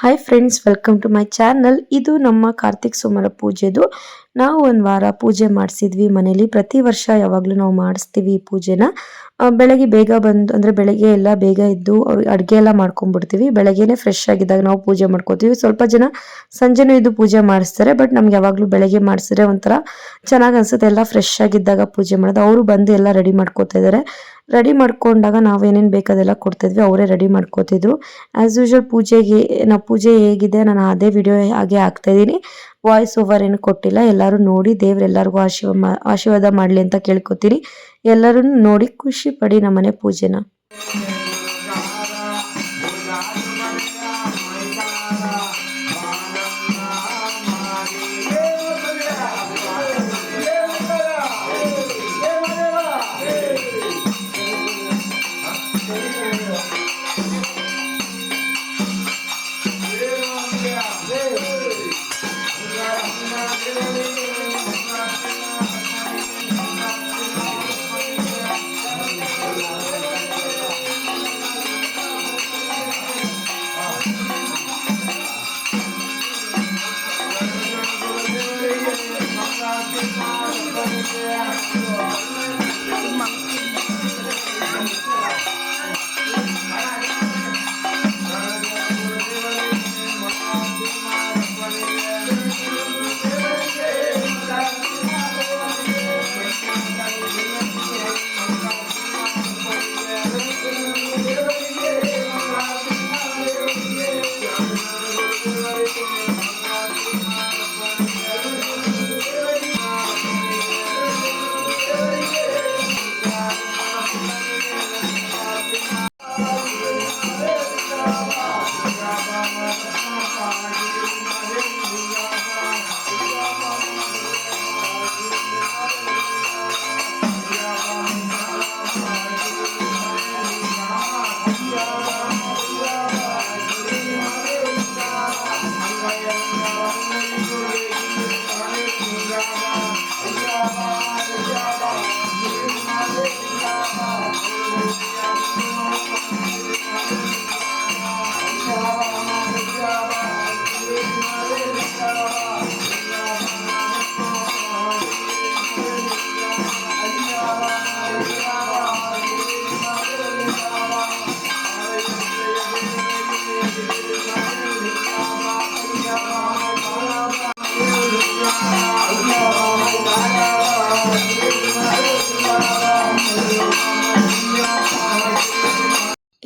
Hi friends, welcome to my channel. ಇದು ನಮ್ಮ ಕಾರ್ತಿಕ್ ಸೋಮವಾರ ಪೂಜೆದು. ನಾವು ಒಂದು ವಾರ ಪೂಜೆ ಮಾಡಿಸಿದ್ವಿ ಮನೇಲಿ. ಪ್ರತಿ ವರ್ಷ ಯಾವಾಗಲೂ ನಾವು ಮಾಡಿಸ್ತೀವಿ ಈ ಪೂಜೆನ. ಬೆಳಗ್ಗೆ ಬೇಗ ಬಂದು ಅಂದರೆ ಬೆಳಗ್ಗೆ ಎಲ್ಲ ಬೇಗ ಎದ್ದು ಅಡುಗೆ ಎಲ್ಲ ಮಾಡ್ಕೊಂಡ್ಬಿಡ್ತೀವಿ. ಬೆಳಗ್ಗೆನೆ ಫ್ರೆಶ್ ಆಗಿದ್ದಾಗ ನಾವು ಪೂಜೆ ಮಾಡ್ಕೋತೀವಿ. ಸ್ವಲ್ಪ ಜನ ಸಂಜೆನೂ ಇದು ಪೂಜೆ ಮಾಡಿಸ್ತಾರೆ, ಬಟ್ ನಮ್ಗೆ ಯಾವಾಗಲೂ ಬೆಳಗ್ಗೆ ಮಾಡಿಸಿದ್ರೆ ಒಂಥರ ಚೆನ್ನಾಗಿ ಅನ್ಸುತ್ತೆ. ಎಲ್ಲ ಫ್ರೆಶ್ ಆಗಿದ್ದಾಗ ಪೂಜೆ ಮಾಡೋದು. ಅವರು ಬಂದು ಎಲ್ಲ ರೆಡಿ ಮಾಡ್ಕೋತಾ ಇದ್ದಾರೆ. ರೆಡಿ ಮಾಡ್ಕೊಂಡಾಗ ನಾವು ಏನೇನು ಬೇಕಾದೆಲ್ಲ ಕೊಡ್ತಿದ್ವಿ, ಅವರೇ ರೆಡಿ ಮಾಡ್ಕೋತಿದ್ರು. ಆ್ಯಸ್ ಯೂಶುವಲ್ ಪೂಜೆ ಹೇಗಿದೆ ನಾನು ಅದೇ ವಿಡಿಯೋ ಹಾಗೆ ಹಾಕ್ತಾ ಇದ್ದೀನಿ. ವಾಯ್ಸ್ ಓವರ್ ಏನು ಕೊಟ್ಟಿಲ್ಲ. ಎಲ್ಲರೂ ನೋಡಿ ದೇವ್ರೆಲ್ಲರಿಗೂ ಆಶೀರ್ವಾದ ಮಾಡಲಿ ಅಂತ ಕೇಳ್ಕೊತೀನಿ. ಎಲ್ಲರೂ ನೋಡಿ ಖುಷಿ ಪಡಿ ನಮ್ಮನೆ ಪೂಜೆನ.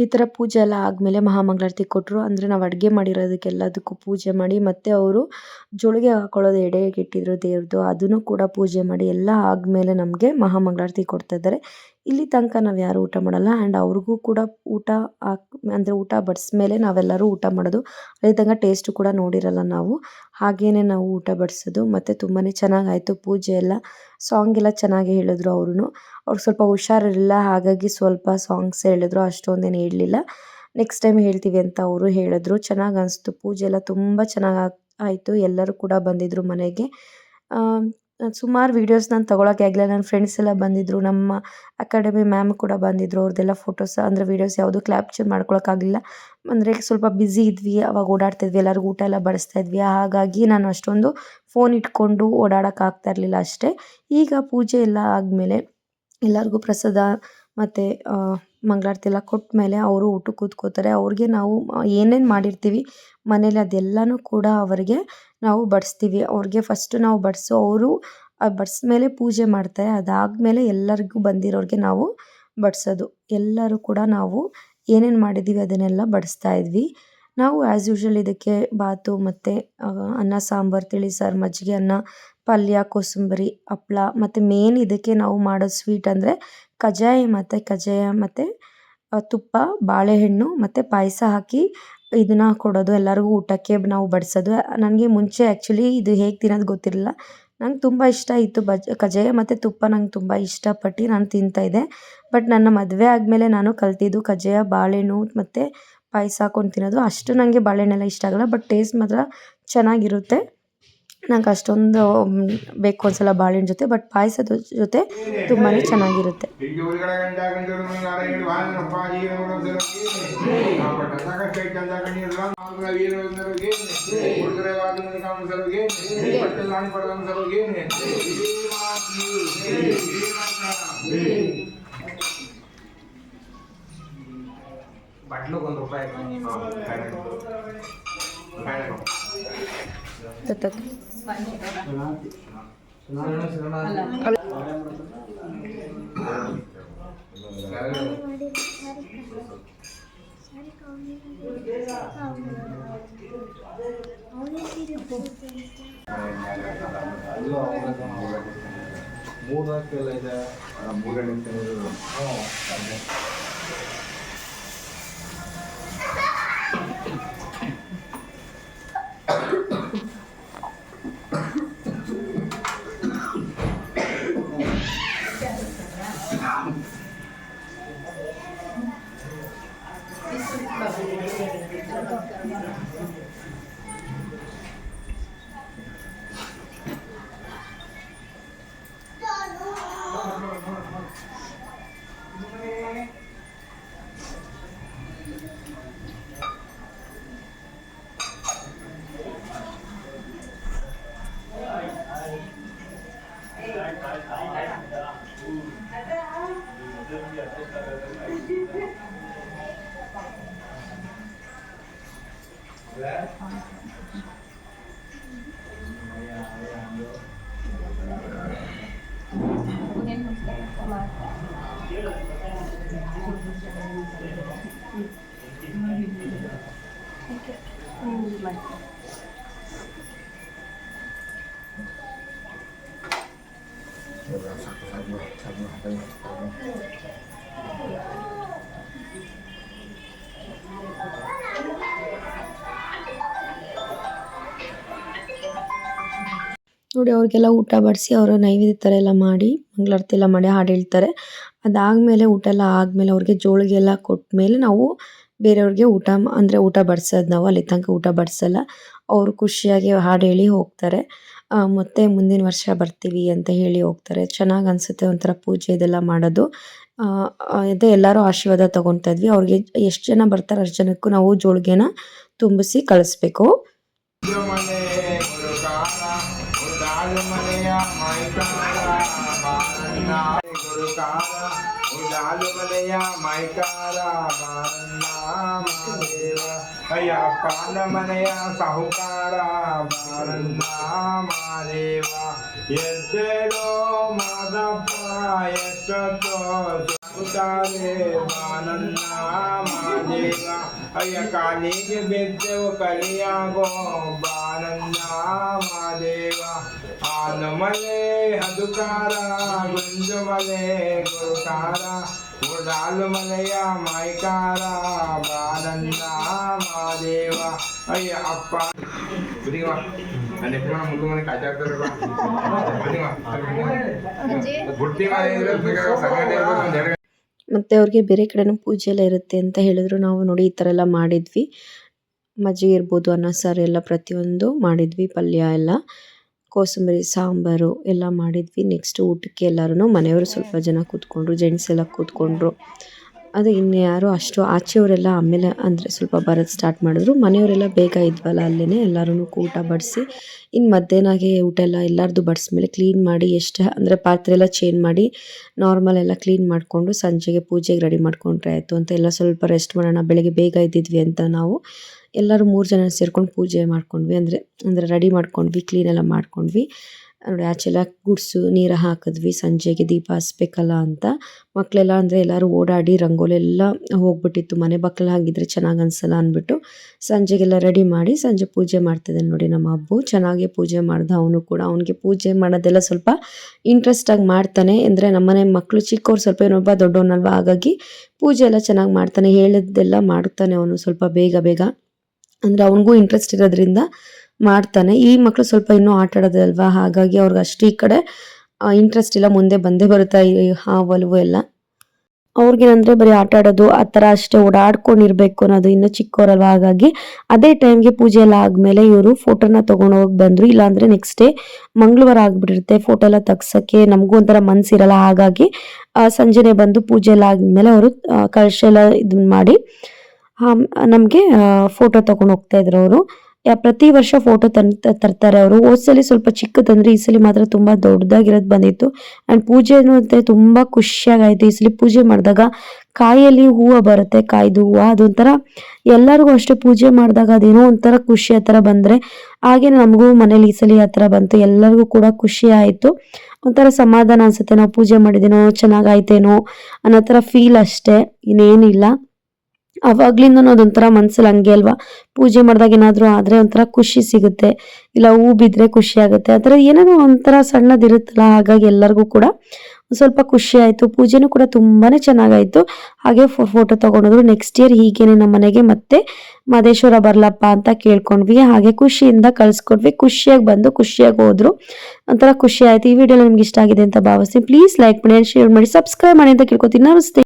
ಈ ಥರ ಪೂಜೆ ಎಲ್ಲ ಆದಮೇಲೆ ಮಹಾಮಂಗಳಾರತಿ ಕೊಟ್ಟರು. ಅಂದರೆ ನಾವು ಅಡುಗೆ ಮಾಡಿರೋದಕ್ಕೆಲ್ಲದಕ್ಕೂ ಪೂಜೆ ಮಾಡಿ, ಮತ್ತು ಅವರು ಜೋಳಿಗೆ ಹಾಕೊಳ್ಳೋದು ಎಡೆಗೆ ಇಟ್ಟಿದ್ರು ದೇವ್ರದ್ದು, ಅದನ್ನು ಕೂಡ ಪೂಜೆ ಮಾಡಿ ಎಲ್ಲ ಆದಮೇಲೆ ನಮಗೆ ಮಹಾಮಂಗಳಾರತಿ ಕೊಡ್ತಾ ಇದ್ದಾರೆ. ಇಲ್ಲಿ ತನಕ ನಾವು ಯಾರು ಊಟ ಮಾಡಲ್ಲ. ಆ್ಯಂಡ್ ಅವ್ರಿಗೂ ಕೂಡ ಊಟ ಅಂದರೆ ಊಟ ಬಡಿಸ್ಮೇಲೆ ನಾವೆಲ್ಲರೂ ಊಟ ಮಾಡೋದು. ಅಲ್ಲಿ ತನಕ ಟೇಸ್ಟು ಕೂಡ ನೋಡಿರಲ್ಲ ನಾವು. ಹಾಗೇ ನಾವು ಊಟ ಬಡಿಸೋದು. ಮತ್ತು ತುಂಬಾ ಚೆನ್ನಾಗಾಯಿತು ಪೂಜೆ ಎಲ್ಲ. ಸಾಂಗ್ ಎಲ್ಲ ಚೆನ್ನಾಗಿ ಹೇಳಿದ್ರು ಅವರು. ಅವ್ರಿಗೆ ಸ್ವಲ್ಪ ಹುಷಾರಿರಲಿಲ್ಲ, ಹಾಗಾಗಿ ಸ್ವಲ್ಪ ಸಾಂಗ್ಸ್ ಹೇಳಿದ್ರು, ಅಷ್ಟೊಂದೇನು ಹೇಳಲಿಲ್ಲ. ನೆಕ್ಸ್ಟ್ ಟೈಮ್ ಹೇಳ್ತೀವಿ ಅಂತ ಅವರು ಹೇಳಿದ್ರು. ಚೆನ್ನಾಗಿ ಅನಿಸ್ತು. ಪೂಜೆ ಎಲ್ಲ ತುಂಬ ಚೆನ್ನಾಗಿ ಆಯಿತು. ಎಲ್ಲರೂ ಕೂಡ ಬಂದಿದ್ದರು ಮನೆಗೆ. ಸುಮಾರು ವೀಡಿಯೋಸ್ ನಾನು ತೊಗೊಳಕ್ಕೆ ಆಗಲಿಲ್ಲ. ನನ್ನ ಫ್ರೆಂಡ್ಸ್ ಎಲ್ಲ ಬಂದಿದ್ದರು, ನಮ್ಮ ಅಕಾಡೆಮಿ ಮ್ಯಾಮ್ ಕೂಡ ಬಂದಿದ್ದರು. ಅವ್ರದ್ದೆಲ್ಲ ಫೋಟೋಸ್ ಅಂದರೆ ವೀಡಿಯೋಸ್ ಯಾವುದೂ ಕ್ಯಾಪ್ಚರ್ ಮಾಡ್ಕೊಳಕ್ಕಾಗಲಿಲ್ಲ. ಅಂದರೆ ಸ್ವಲ್ಪ ಬ್ಯುಸಿ ಇದ್ವಿ, ಅವಾಗ ಓಡಾಡ್ತಿದ್ವಿ, ಎಲ್ಲರಿಗೂ ಊಟ ಎಲ್ಲ ಬಡಿಸ್ತಾ ಇದ್ವಿ. ಹಾಗಾಗಿ ನಾನು ಅಷ್ಟೊಂದು ಫೋನ್ ಇಟ್ಕೊಂಡು ಓಡಾಡೋಕ್ಕಾಗ್ತಾ ಇರಲಿಲ್ಲ ಅಷ್ಟೇ. ಈಗ ಪೂಜೆ ಎಲ್ಲ ಆದಮೇಲೆ ಎಲ್ಲರಿಗೂ ಪ್ರಸಾದ ಮತ್ತು ಮಂಗಳಾರತಿ ಎಲ್ಲ ಕೊಟ್ಟ ಮೇಲೆ ಅವರು ಊಟಕ್ಕೆ ಕೂತ್ಕೋತಾರೆ. ಅವ್ರಿಗೆ ನಾವು ಏನೇನು ಮಾಡಿರ್ತೀವಿ ಮನೇಲಿ ಅದೆಲ್ಲನೂ ಕೂಡ ಅವರಿಗೆ ನಾವು ಬಡಿಸ್ತೀವಿ. ಅವ್ರಿಗೆ ಫಸ್ಟು ನಾವು ಬಡಿಸು, ಅವರು ಬಡಿಸಿದ ಮೇಲೆ ಪೂಜೆ ಮಾಡ್ತಾರೆ. ಅದಾದಮೇಲೆ ಎಲ್ಲರಿಗೂ ಬಂದಿರೋರಿಗೆ ನಾವು ಬಡಿಸೋದು. ಎಲ್ಲರೂ ಕೂಡ ನಾವು ಏನೇನು ಮಾಡಿದ್ದೀವಿ ಅದನ್ನೆಲ್ಲ ಬಡಿಸ್ತಾ ಇದ್ವಿ. ನಾವು ಆ್ಯಸ್ ಯೂಶುವಲ್ ಇದಕ್ಕೆ ಬಾತು ಮತ್ತು ಅನ್ನ ಸಾಂಬಾರು, ತಿಳಿ ಸಾರು, ಮಜ್ಜಿಗೆ ಅನ್ನ, ಪಲ್ಯ, ಕೋಸಂಬರಿ, ಹಪ್ಳ ಮತ್ತು ಮೇನ್ ಇದಕ್ಕೆ ನಾವು ಮಾಡೋ ಸ್ವೀಟ್ ಅಂದರೆ ಕಜ್ಜಾಯ ಮತ್ತು ತುಪ್ಪ, ಬಾಳೆಹಣ್ಣು ಮತ್ತು ಪಾಯಸ ಹಾಕಿ ಇದನ್ನು ಕೊಡೋದು ಎಲ್ಲರಿಗೂ ಊಟಕ್ಕೆ ನಾವು ಬಡಿಸೋದು. ನನಗೆ ಮುಂಚೆ ಆ್ಯಕ್ಚುಲಿ ಇದು ಹೇಗೆ ತಿನ್ನೋದು ಗೊತ್ತಿರಲಿಲ್ಲ. ನಂಗೆ ತುಂಬ ಇಷ್ಟ ಇತ್ತು ಕಜ್ಜಾಯ ಮತ್ತು ತುಪ್ಪ. ನಂಗೆ ತುಂಬ ಇಷ್ಟಪಟ್ಟು ನಾನು ತಿಂತಾಯಿದ್ದೆ. ಬಟ್ ನನ್ನ ಮದುವೆ ಆದಮೇಲೆ ನಾನು ಕಲ್ತಿದ್ದು ಕಜ್ಜಾಯ, ಬಾಳೆಹಣ್ಣು ಮತ್ತು ಪಾಯಸ ಹಾಕ್ಕೊಂಡು ತಿನ್ನೋದು. ಅಷ್ಟು ನನಗೆ ಬಾಳೆಹಣ್ಣೆಲ್ಲ ಇಷ್ಟ ಆಗಲ್ಲ, ಬಟ್ ಟೇಸ್ಟ್ ಮಾತ್ರ ಚೆನ್ನಾಗಿರುತ್ತೆ. ನಂಗೆ ಅಷ್ಟೊಂದು ಬೇಕು ಒಂದ್ಸಲ ಬಾಳೆಹಣ್ಣು ಜೊತೆ, ಬಟ್ ಪಾಯಸದ ಜೊತೆ ತುಂಬಾ ಚೆನ್ನಾಗಿರುತ್ತೆ. ನೋಡಿ ಅವ್ರಿಗೆಲ್ಲ ಊಟ ಬಡಿಸಿ ಅವರು ನೈವೇದ್ಯ ಥರ ಎಲ್ಲ ಮಾಡಿ ಮಂಗಳಾರತಿ ಎಲ್ಲ ಮಾಡಿ ಹಾಡು ಹೇಳ್ತಾರೆ. ಅದಾದಮೇಲೆ ಊಟ ಎಲ್ಲ ಆದಮೇಲೆ ಅವ್ರಿಗೆ ಜೋಳಿಗೆ ಎಲ್ಲ ಕೊಟ್ಟ ಮೇಲೆ ನಾವು ಬೇರೆಯವ್ರಿಗೆ ಊಟ ಬಡಿಸೋದು. ನಾವು ಅಲ್ಲಿ ತನಕ ಊಟ ಬಡಿಸಲ್ಲ. ಅವರು ಖುಷಿಯಾಗಿ ಹಾಡು ಹೇಳಿ ಹೋಗ್ತಾರೆ. ಮತ್ತೆ ಮುಂದಿನ ವರ್ಷ ಬರ್ತೀವಿ ಅಂತ ಹೇಳಿ ಹೋಗ್ತಾರೆ. ಚೆನ್ನಾಗಿ ಅನಿಸುತ್ತೆ ಒಂಥರ ಪೂಜೆ ಇದೆಲ್ಲ ಮಾಡೋದು. ಅದೇ ಎಲ್ಲರೂ ಆಶೀರ್ವಾದ ತೊಗೊತಾ ಇದ್ವಿ. ಅವ್ರಿಗೆ ಎಷ್ಟು ಜನ ಬರ್ತಾರೆ ಅಷ್ಟು ಜನಕ್ಕೂ ನಾವು ಜೋಳಿಗೆನ ತುಂಬಿಸಿ ಕಳಿಸ್ಬೇಕು. ಮನೆಯ ಸಾಹುಕಾರ ಬಾರಣ್ಣ ಮಾದೇವ ಎದ್ದೇಳೋ ಮಾದಪ್ಪ ಎಷ್ಟೊತ್ತೋ ಸಾಹುಕಾರೆ ಬಾರಣ್ಣ ಮಾದೇವ ಅಯ್ಯ ಕಾಲಿಗೆ ಬೆದ್ದೆವು ಕಲಿಯಾಗೋ ಬಾರಣ್ಣ ಮಾದೇವ ಆನಮಲೆ ಹದುಕಾರ ಗುಂಜಮಲೆ ಗುರುಕಾರ ಉಡಾಲು ಮಲೆಯ ಮೈಕಾರ ಬಾರಣ್ಣ ಮಾದೇವ ಅಯ್ಯ ಅಪ್ಪ ಮತ್ತೆ ಅವ್ರಿಗೆ ಬೇರೆ ಕಡೆನೂ ಪೂಜೆ ಎಲ್ಲ ಇರುತ್ತೆ ಅಂತ ಹೇಳಿದ್ರು. ನಾವು ನೋಡಿ ಈ ಥರ ಎಲ್ಲ ಮಾಡಿದ್ವಿ. ಮಜ್ಜಿಗೆ ಇರ್ಬೋದು, ಅನ್ನ ಸಾರು ಎಲ್ಲ ಪ್ರತಿಯೊಂದು ಮಾಡಿದ್ವಿ. ಪಲ್ಯ ಎಲ್ಲ, ಕೋಸಂಬರಿ ಸಾಂಬಾರು ಎಲ್ಲ ಮಾಡಿದ್ವಿ. ನೆಕ್ಸ್ಟ್ ಊಟಕ್ಕೆ ಎಲ್ಲರೂ ಮನೆಯವರು ಸ್ವಲ್ಪ ಜನ ಕೂತ್ಕೊಂಡ್ರು, ಜೆಂಟ್ಸ್ ಎಲ್ಲ ಕೂತ್ಕೊಂಡ್ರು. ಅದು ಇನ್ನು ಯಾರು ಅಷ್ಟು ಆಚೆಯವರೆಲ್ಲ ಆಮೇಲೆ ಅಂದರೆ ಸ್ವಲ್ಪ ಬರೋದು ಸ್ಟಾರ್ಟ್ ಮಾಡಿದ್ರು. ಮನೆಯವರೆಲ್ಲ ಬೇಗ ಇದ್ವಲ್ಲ ಅಲ್ಲೇ ಎಲ್ಲರೂ ಊಟ ಬಡಿಸಿ ಇನ್ನು ಮಧ್ಯಾಹ್ನಗೆ ಊಟ ಎಲ್ಲ ಎಲ್ಲರದು ಬಡಿಸ್ಮೇಲೆ ಕ್ಲೀನ್ ಮಾಡಿ ಎಷ್ಟು ಅಂದರೆ ಪಾತ್ರೆ ಎಲ್ಲ ಚೇಂಜ್ ಮಾಡಿ ನಾರ್ಮಲ್ ಎಲ್ಲ ಕ್ಲೀನ್ ಮಾಡಿಕೊಂಡು ಸಂಜೆಗೆ ಪೂಜೆಗೆ ರೆಡಿ ಮಾಡ್ಕೊಂಡ್ರೆ ಆಯಿತು ಅಂತ ಎಲ್ಲ ಸ್ವಲ್ಪ ರೆಸ್ಟ್ ಮಾಡೋಣ. ಬೆಳಗ್ಗೆ ಬೇಗ ಇದ್ದಿದ್ವಿ ಅಂತ ನಾವು ಎಲ್ಲರೂ 3 ಜನ ಸೇರ್ಕೊಂಡು ಪೂಜೆ ಮಾಡ್ಕೊಂಡ್ವಿ. ಅಂದರೆ ರೆಡಿ ಮಾಡ್ಕೊಂಡ್ವಿ, ಕ್ಲೀನ್ ಎಲ್ಲ ಮಾಡ್ಕೊಂಡ್ವಿ. ನೋಡಿ ಆಚೆಲ್ಲ ಗುಡಿಸು ನೀರು ಹಾಕಿದ್ವಿ, ಸಂಜೆಗೆ ದೀಪ ಹಚ್ಬೇಕಲ್ಲ ಅಂತ. ಮಕ್ಕಳೆಲ್ಲ ಅಂದರೆ ಎಲ್ಲರೂ ಓಡಾಡಿ ರಂಗೋಲಿ ಎಲ್ಲ ಹೋಗ್ಬಿಟ್ಟಿತ್ತು. ಮನೆ ಬಾಗಿಲು ಹಾಗಿದ್ರೆ ಚೆನ್ನಾಗಿ ಅನಿಸಲ್ಲ ಅಂದ್ಬಿಟ್ಟು ಸಂಜೆಗೆಲ್ಲ ರೆಡಿ ಮಾಡಿ ಸಂಜೆ ಪೂಜೆ ಮಾಡ್ತಿದ್ದಾನೆ. ನೋಡಿ ನಮ್ಮ ಹಬ್ಬು ಚೆನ್ನಾಗೇ ಪೂಜೆ ಮಾಡ್ದ. ಅವನು ಕೂಡ ಅವನಿಗೆ ಪೂಜೆ ಮಾಡೋದೆಲ್ಲ ಸ್ವಲ್ಪ ಇಂಟ್ರೆಸ್ಟಾಗಿ ಮಾಡ್ತಾನೆ. ಅಂದರೆ ನಮ್ಮನೆ ಮಕ್ಕಳು ಚಿಕ್ಕವ್ರು ಸ್ವಲ್ಪ ಏನೊಬ್ಬ ದೊಡ್ಡವನಲ್ವ, ಹಾಗಾಗಿ ಪೂಜೆ ಎಲ್ಲ ಚೆನ್ನಾಗಿ ಮಾಡ್ತಾನೆ. ಹೇಳಿದ್ದೆಲ್ಲ ಮಾಡ್ತಾನೆ ಅವನು ಸ್ವಲ್ಪ ಬೇಗ ಬೇಗ. ಅಂದರೆ ಅವನಿಗೂ ಇಂಟ್ರೆಸ್ಟ್ ಇರೋದ್ರಿಂದ ಮಾಡ್ತಾನೆ. ಈ ಮಕ್ಕಳು ಸ್ವಲ್ಪ ಇನ್ನೂ ಆಟ ಆಡೋದಲ್ವಾ, ಹಾಗಾಗಿ ಅವ್ರಿಗೆ ಅಷ್ಟು ಈ ಕಡೆ ಇಂಟ್ರೆಸ್ಟ್ ಇಲ್ಲ. ಮುಂದೆ ಬಂದೇ ಬರುತ್ತಾ ಈ ಹಾವಲ್ವು ಎಲ್ಲ. ಅವ್ರಿಗೇನಂದ್ರೆ ಬರೀ ಆಟ ಆಡೋದು ಆ ಥರ ಅಷ್ಟೇ ಓಡಾಡ್ಕೊಂಡಿರ್ಬೇಕು ಅನ್ನೋದು, ಇನ್ನೂ ಚಿಕ್ಕವರಲ್ವ. ಹಾಗಾಗಿ ಅದೇ ಟೈಮ್ಗೆ ಪೂಜೆ ಎಲ್ಲ ಆದಮೇಲೆ ಇವರು ಫೋಟೋನ ತೊಗೊಂಡು ಹೋಗಿ ಬಂದರು. ಇಲ್ಲಾಂದರೆ ನೆಕ್ಸ್ಟ್ ಡೇ ಮಂಗಳವಾರ ಆಗಿಬಿಟ್ಟಿರುತ್ತೆ ಫೋಟೋ ಎಲ್ಲ ತೆಗ್ಸೋಕ್ಕೆ, ನಮಗೂ ಒಂಥರ ಮನಸ್ಸಿರಲ್ಲ. ಹಾಗಾಗಿ ಸಂಜೆನೆ ಬಂದು ಪೂಜೆ ಎಲ್ಲ ಆದಮೇಲೆ ಅವರು ಕಳಶ ಎಲ್ಲ ಇದನ್ನ ಮಾಡಿ ನಮಗೆ ಫೋಟೋ ತೊಗೊಂಡು ಹೋಗ್ತಾ ಇದ್ರು ಅವರು. ಪ್ರತಿ ವರ್ಷ ಫೋಟೋ ತರ್ತಾರೆ ಅವರು. ಹೋದ್ಸಲಿ ಸ್ವಲ್ಪ ಚಿಕ್ಕದಂದ್ರೆ ಈ ಸಲ ಮಾತ್ರ ತುಂಬ ದೊಡ್ಡದಾಗಿರೋದು ಬಂದಿತ್ತು. ಆ್ಯಂಡ್ ಪೂಜೆನೂ ಅಂತೆ ತುಂಬ ಖುಷಿಯಾಗಾಯಿತು. ಈ ಸಲ ಪೂಜೆ ಮಾಡಿದಾಗ ಕಾಯಲ್ಲಿ ಹೂವು ಬರುತ್ತೆ, ಕಾಯ್ದು ಹೂವು, ಅದೊಂಥರ ಎಲ್ಲರಿಗೂ ಅಷ್ಟೇ ಪೂಜೆ ಮಾಡಿದಾಗ ಅದೇನೋ ಒಂಥರ ಖುಷಿ ಆ ಥರ ಬಂದರೆ. ಹಾಗೆ ನಮಗೂ ಮನೇಲಿ ಈ ಸಲ ಆ ಥರ ಬಂತು, ಎಲ್ಲರಿಗೂ ಕೂಡ ಖುಷಿ ಆಯಿತು. ಒಂಥರ ಸಮಾಧಾನ ಅನಿಸುತ್ತೆ, ನಾವು ಪೂಜೆ ಮಾಡಿದೇನೋ ಚೆನ್ನಾಗಾಯ್ತೇನೋ ಅನ್ನೋ ಥರ ಫೀಲ್ ಅಷ್ಟೇ, ಇನ್ನೇನಿಲ್ಲ. ಅವಾಗ್ಲಿಂದ ಅದೊಂಥರ ಮನ್ಸಲ್ಲಿ ಹಂಗೆ ಅಲ್ವಾ, ಪೂಜೆ ಮಾಡಿದಾಗ ಏನಾದರೂ ಆದರೆ ಒಂಥರ ಖುಷಿ ಸಿಗುತ್ತೆ, ಇಲ್ಲ ಹೂ ಬಿದ್ದರೆ ಖುಷಿ ಆಗುತ್ತೆ, ಆ ಥರ ಏನಾದ್ರು ಒಂಥರ ಸಣ್ಣದಿರುತ್ತಲ್ಲ. ಹಾಗಾಗಿ ಎಲ್ಲರಿಗೂ ಕೂಡ ಸ್ವಲ್ಪ ಖುಷಿ ಆಯಿತು. ಪೂಜೆನೂ ಕೂಡ ತುಂಬಾ ಚೆನ್ನಾಗಾಯಿತು. ಹಾಗೆ ಫೋಟೋ ತೊಗೊಂಡೋದ್ರು. ನೆಕ್ಸ್ಟ್ ಇಯರ್ ಹೀಗೇನೆ ನಮ್ಮ ಮನೆಗೆ ಮತ್ತೆ ಮಹದೇಶ್ವರ ಬರ್ಲಪ್ಪ ಅಂತ ಕೇಳ್ಕೊಂಡ್ವಿ. ಹಾಗೆ ಖುಷಿಯಿಂದ ಕಳಿಸ್ಕೊಡ್ವಿ. ಖುಷಿಯಾಗಿ ಬಂದು ಖುಷಿಯಾಗಿ ಹೋದ್ರು. ಒಂಥರ ಖುಷಿ ಆಯಿತು. ಈ ವಿಡಿಯೋ ನಿಮ್ಗೆ ಇಷ್ಟ ಆಗಿದೆ ಅಂತ ಭಾವಿಸ್ತೀನಿ. ಪ್ಲೀಸ್ ಲೈಕ್ ಮಾಡಿ, ಶೇರ್ ಮಾಡಿ, ಸಬ್ಸ್ಕ್ರೈಬ್ ಮಾಡಿ ಅಂತ ಕೇಳ್ಕೊತೀನಿ. ನಮಸ್ತೆ.